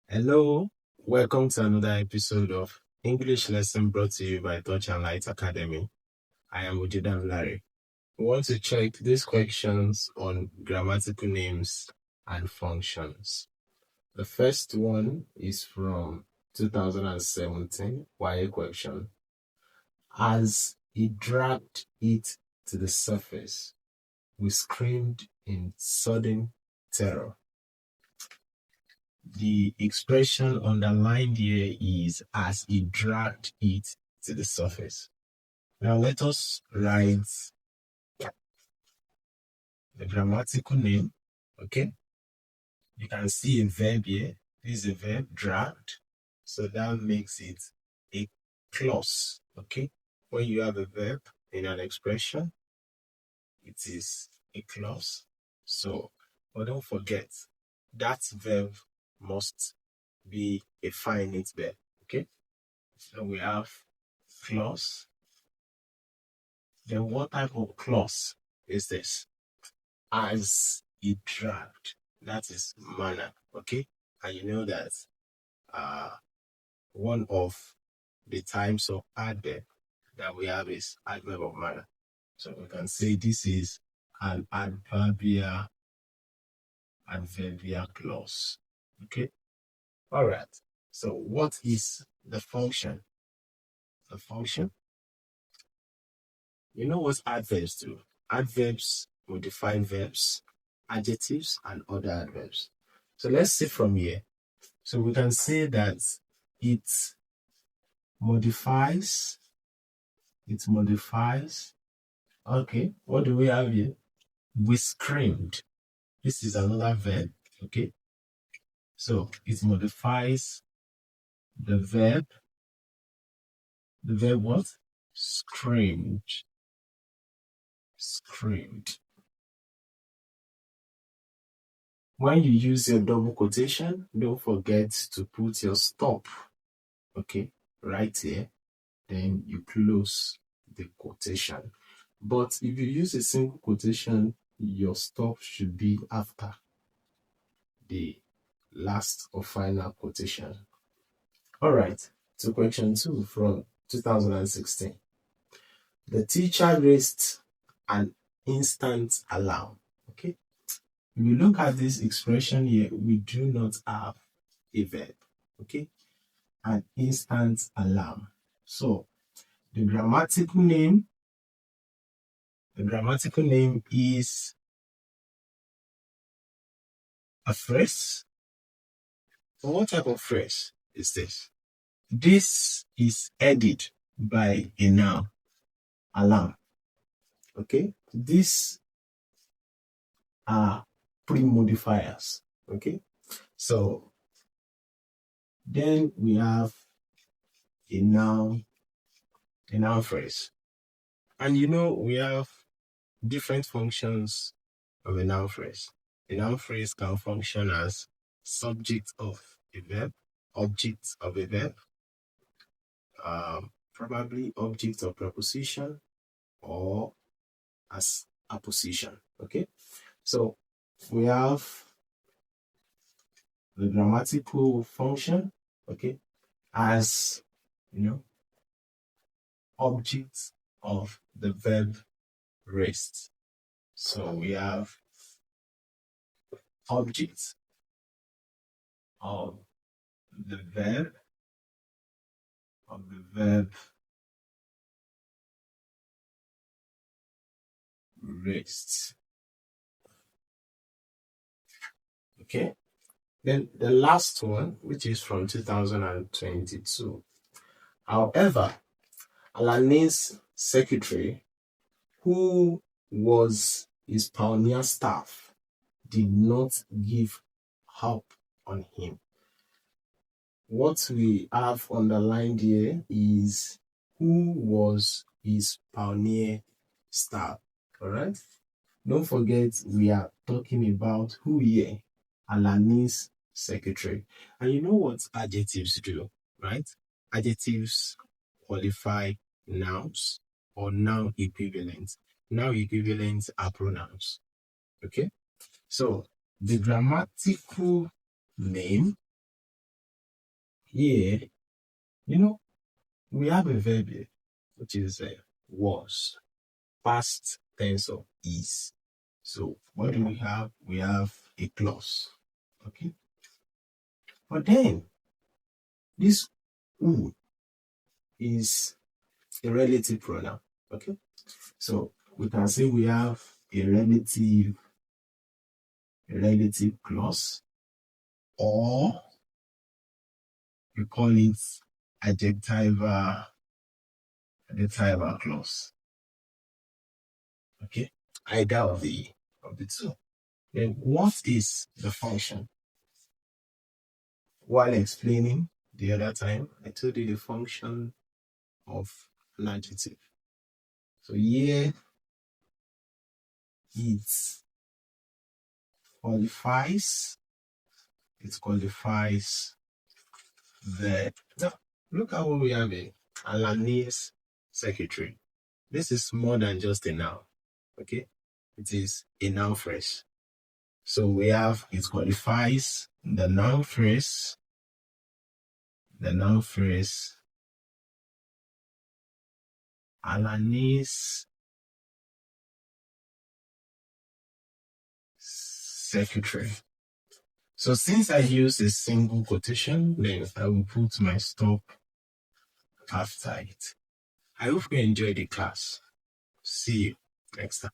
Hello, welcome to another episode of English lesson brought to you by Touch&Light Academy. I am Ujidan Larry. We want to check these questions on grammatical names and functions. The first one is from 2017 YA question. As he dragged it to the surface, we screamed in sudden terror. The expression underlined here is as he dragged it to the surface. Now let us write the grammatical name, okay? You can see a verb here. This is a verb, dragged. So that makes it a clause, okay? When you have a verb in an expression, it is a clause. So, but don't forget, that verb must be a finite verb, okay? So we have clause. Then what type of clause is this? As it dragged. That is manner, okay? And you know that one of the types of adverb that we have is adverb of manner. So we can say this is an adverbial clause, okay? All right. So what is the function? The function, you know what adverbs do? Adverbs modify verbs, adjectives, and other adverbs. So let's see from here. So we can say that it modifies. Okay, what do we have here? We screamed. This is another verb, okay? So it modifies the verb. The verb what? Screamed. Screamed. When you use your double quotation, don't forget to put your stop, okay, right here. Then you close the quotation. But if you use a single quotation, your stop should be after the last or final quotation. All right, to question 2 from 2016. The teacher raised an instant alarm, okay? If you look at this expression here, we do not have a verb, okay? An instant alarm. So the grammatical name is a phrase. But what type of phrase is this? This is headed by a noun, alarm. Okay? These are pre-modifiers. Okay? So then we have a noun phrase. And you know, we have different functions of a noun phrase. A noun phrase can function as subject of a verb, object of a verb, probably object of preposition, or as a position. Okay, so we have the grammatical function, okay, as object of the verb raised. So we have object of the verb raised. Okay. Then the last one, which is from 2022. However, Alanin's secretary, who was his pioneer staff, did not give up on him. What we have underlined here is who was his pioneer staff. All right. Don't forget, we are talking about who here? Alanin's secretary. And you know what adjectives do, right? Adjectives qualify nouns or noun equivalents. Noun equivalents are pronouns. Okay? So the grammatical name here, we have a verb here, which is was, past tense of is. So what do we have? We have a clause. Okay. But then this who is a relative pronoun. Okay. So we can say we have a relative clause, or we call it adjectival clause. Okay. Either of the two. Then what is the function? While explaining the other time, I told you the function of an adjective. So here it qualifies the, now look at what we have here. Alanis secretary. This is more than just a noun. Okay, it is a noun phrase. So we have it qualifies the noun phrase, Alanis secretary. So since I use a single quotation, then I will put my stop after it. I hope you enjoyed the class. See you next time.